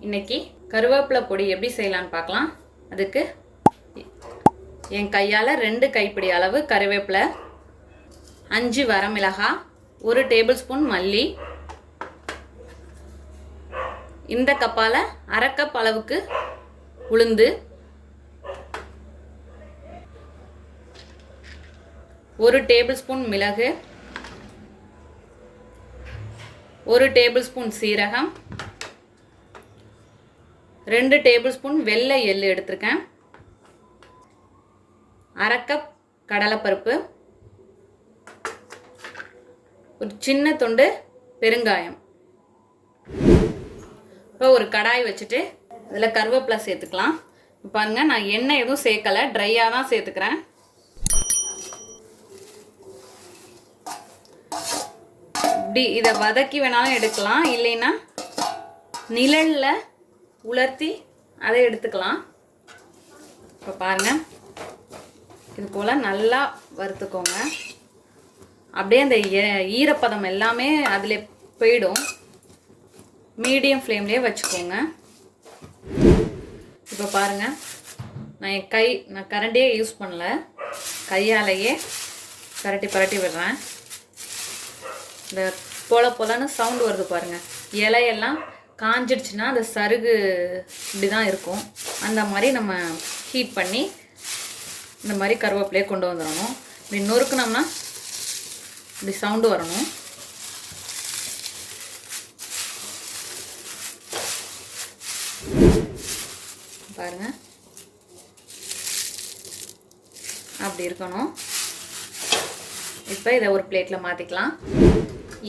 இன்னைக்கு கருவேப்பிலை பொடி எப்படி செய்யலாம்னு பார்க்கலாம். அதுக்கு என் கையால் 2 கைப்பிடி அளவு கருவேப்பிலை, 5 வரமிளகாய், 1 டேபிள் ஸ்பூன் மல்லி, இந்த கப்பால் 1/2 கப் அளவுக்கு உளுந்து, 1 டேபிள் ஸ்பூன் மிளகு, 1 டேபிள் ஸ்பூன் சீரகம், 2 டேபிள் ஸ்பூன் வெள்ளை எள்ளு எடுத்திருக்கேன், 1/2 கப் கடலைப்பருப்பு, ஒரு சின்ன துண்டு பெருங்காயம். இப்போ ஒரு கடாய் வச்சுட்டு அதில் கருவேப்பிலை சேர்த்துக்கலாம். பாருங்க, நான் எண்ணெய் எதுவும் சேர்க்கலை, ட்ரையாக தான் சேர்த்துக்கிறேன். இப்படி இதை வதக்கி வேணாலும் எடுக்கலாம், இல்லைன்னா நிழலில் உலர்த்தி அதை எடுத்துக்கலாம். இப்போ பாருங்கள், இது போல் நல்லா வறுத்துக்கோங்க. அப்படியே அந்த ஈரப்பதம் எல்லாமே அதில் போயிடும். மீடியம் ஃப்ளேம்லேயே வச்சுக்கோங்க. இப்போ பாருங்கள், நான் கரண்டியே யூஸ் பண்ணல, கையாலேயே பரட்டி விடுறேன். இந்த போலன்னு சவுண்டு வருது பாருங்கள். இலையெல்லாம் காஞ்சிடுச்சுன்னா அந்த சருகு இப்படி தான் இருக்கும். அந்த மாதிரி நம்ம ஹீட் பண்ணி இந்த மாதிரி கருவேப்பிலையே கொண்டு வந்துடணும். இப்படி நொறுக்குனோம்னா இப்படி சவுண்டு வரணும். பாருங்கள், அப்படி இருக்கணும். இப்போ இதை ஒரு பிளேட்டில் மாற்றிக்கலாம்.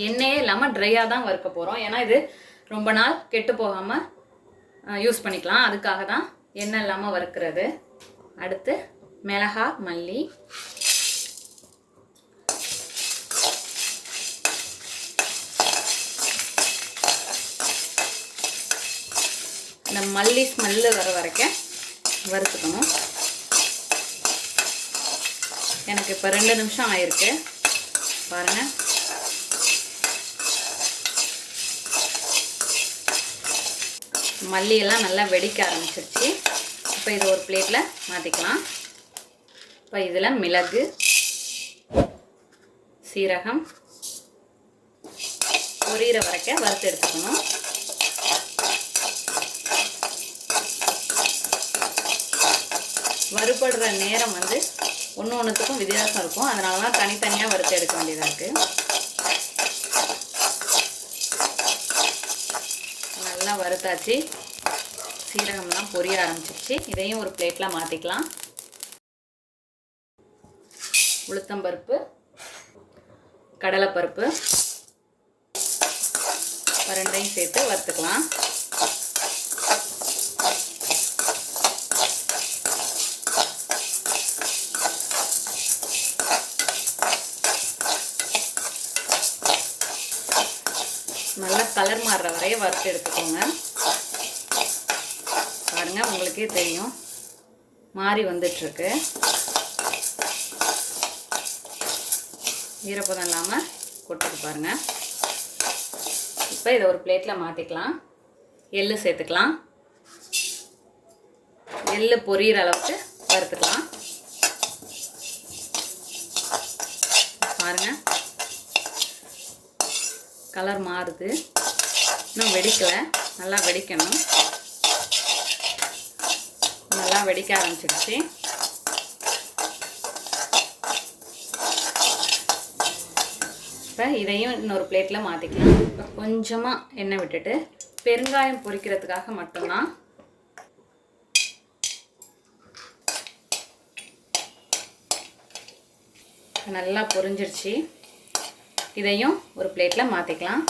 எண்ணெயே இல்லாமல் ட்ரையாக தான் வறுக்க போகிறோம். ஏன்னா இது ரொம்ப நாள் கெட்டு போகாமல் யூஸ் பண்ணிக்கலாம். அதுக்காக தான் எண்ணெய் இல்லாமல் வறுக்கிறது. அடுத்து மிளகாய், மல்லி, இந்த மல்லி ஸ்மெல்லு வர வரைக்கும் வறுத்துக்கணும். எனக்கு இப்போ 2 நிமிஷம் ஆயிருக்கு. பாருங்கள், மல்லியெல்லாம் நல்லா வெடிக்க ஆரம்பிச்சிருச்சு. இப்போ இது ஒரு பிளேட்டில் மாற்றிக்கலாம். இப்போ இதில் மிளகு, சீரகம் பொரியிற வரைக்கும் வறுத்து எடுத்துக்கணும். வறுபடுற நேரம் ஒன்றுத்துக்கும் வித்தியாசம் இருக்கும். அதனால தான் தனித்தனியாக வறுத்து எடுக்க வேண்டியதாக இருக்குது. நல்லா வறுத்தாச்சு, சீரகம்லாம் பொரிய ஆரம்பிச்சிருச்சு. இதையும் ஒரு பிளேட்டில் மாற்றிக்கலாம். உளுத்தம்பருப்பு, கடலைப்பருப்பு, ரெண்டையும் சேர்த்து வறுத்துக்கலாம். நல்லா கலர் மாறுற வரைய வறுத்து எடுத்துக்கோங்க. பாருங்க, உங்களுக்கே தெரியும் மாறி வந்துட்டுருக்கு. ஈரப்பதம் இல்லாமல் கொட்டுது பாருங்க. இப்போ இதை ஒரு பிளேட்டில் மாற்றிக்கலாம். எள்ளு சேர்த்துக்கலாம். எள்ளு பொரியிற அளவுக்கு வறுத்துக்கலாம். பாருங்க, கலர் மாறுது. இன்னும் வெடிக்கலை, நல்லா வெடிக்கணும். நல்லா வெடிக்க ஆரம்பிச்சிடுச்சு. இப்போ இதையும் இன்னொரு பிளேட்டில் மாற்றிக்கலாம். இப்போ கொஞ்சமாக எண்ணெய் விட்டுட்டு பெருங்காயம் பொரிக்கிறதுக்காக மட்டும்தான். நல்லா பொரிஞ்சிருச்சு. இதையும் ஒரு பிளேட்டில் மாற்றிக்கலாம்.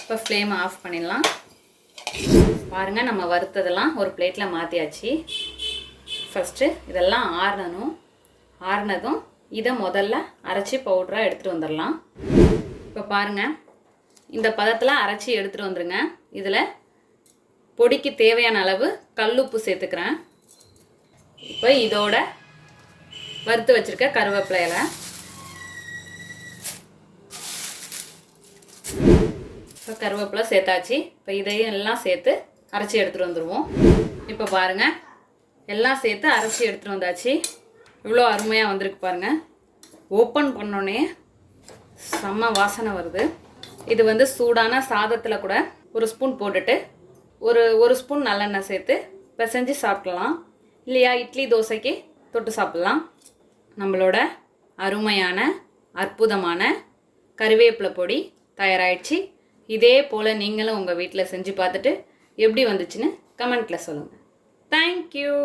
இப்போ ஃப்ளேம் ஆஃப் பண்ணிடலாம். பாருங்கள், நம்ம வறுத்ததெல்லாம் ஒரு பிளேட்டில் மாற்றியாச்சு. ஃபஸ்ட்டு இதெல்லாம் ஆறுனதும் இதை முதல்ல அரைச்சி பவுடராக எடுத்துகிட்டு வந்துடலாம். இப்போ பாருங்கள், இந்த பதத்தில் அரைச்சி எடுத்துகிட்டு வந்துடுங்க. இதில் பொடிக்கு தேவையான அளவு கல்லுப்பு சேர்த்துக்கிறேன். இப்போ இதோட வறுத்து வச்சுருக்க கருவேப்பிலையில் இப்போ இப்போ கருவேப்பிலை சேர்த்தாச்சு. இப்போ இதையும் எல்லாம் சேர்த்து அரைச்சி எடுத்துகிட்டு வந்துடுவோம். இப்போ பாருங்கள், எல்லாம் சேர்த்து அரைச்சி எடுத்துகிட்டு வந்தாச்சு. இவ்வளோ அருமையாக வந்திருக்கு பாருங்கள். ஓப்பன் பண்ணோன்னே செம்ம வாசனை வருது. இது வந்து சூடான சாதத்தில் கூட ஒரு ஸ்பூன் போட்டுட்டு ஒரு ஸ்பூன் நல்லெண்ணெய் சேர்த்து பிசைஞ்சு சாப்பிடலாம். இல்லையா இட்லி தோசைக்கு தொட்டு சாப்பிட்லாம். நம்மளோட அருமையான அற்புதமான கறிவேப்பிலை பொடி தயாராகிடுச்சு. இதே போல் நீங்களும் உங்கள் வீட்டில் செஞ்சு பார்த்துட்டு எப்படி வந்துச்சுன்னு கமெண்ட்டில் சொல்லுங்கள். தேங்க்யூ.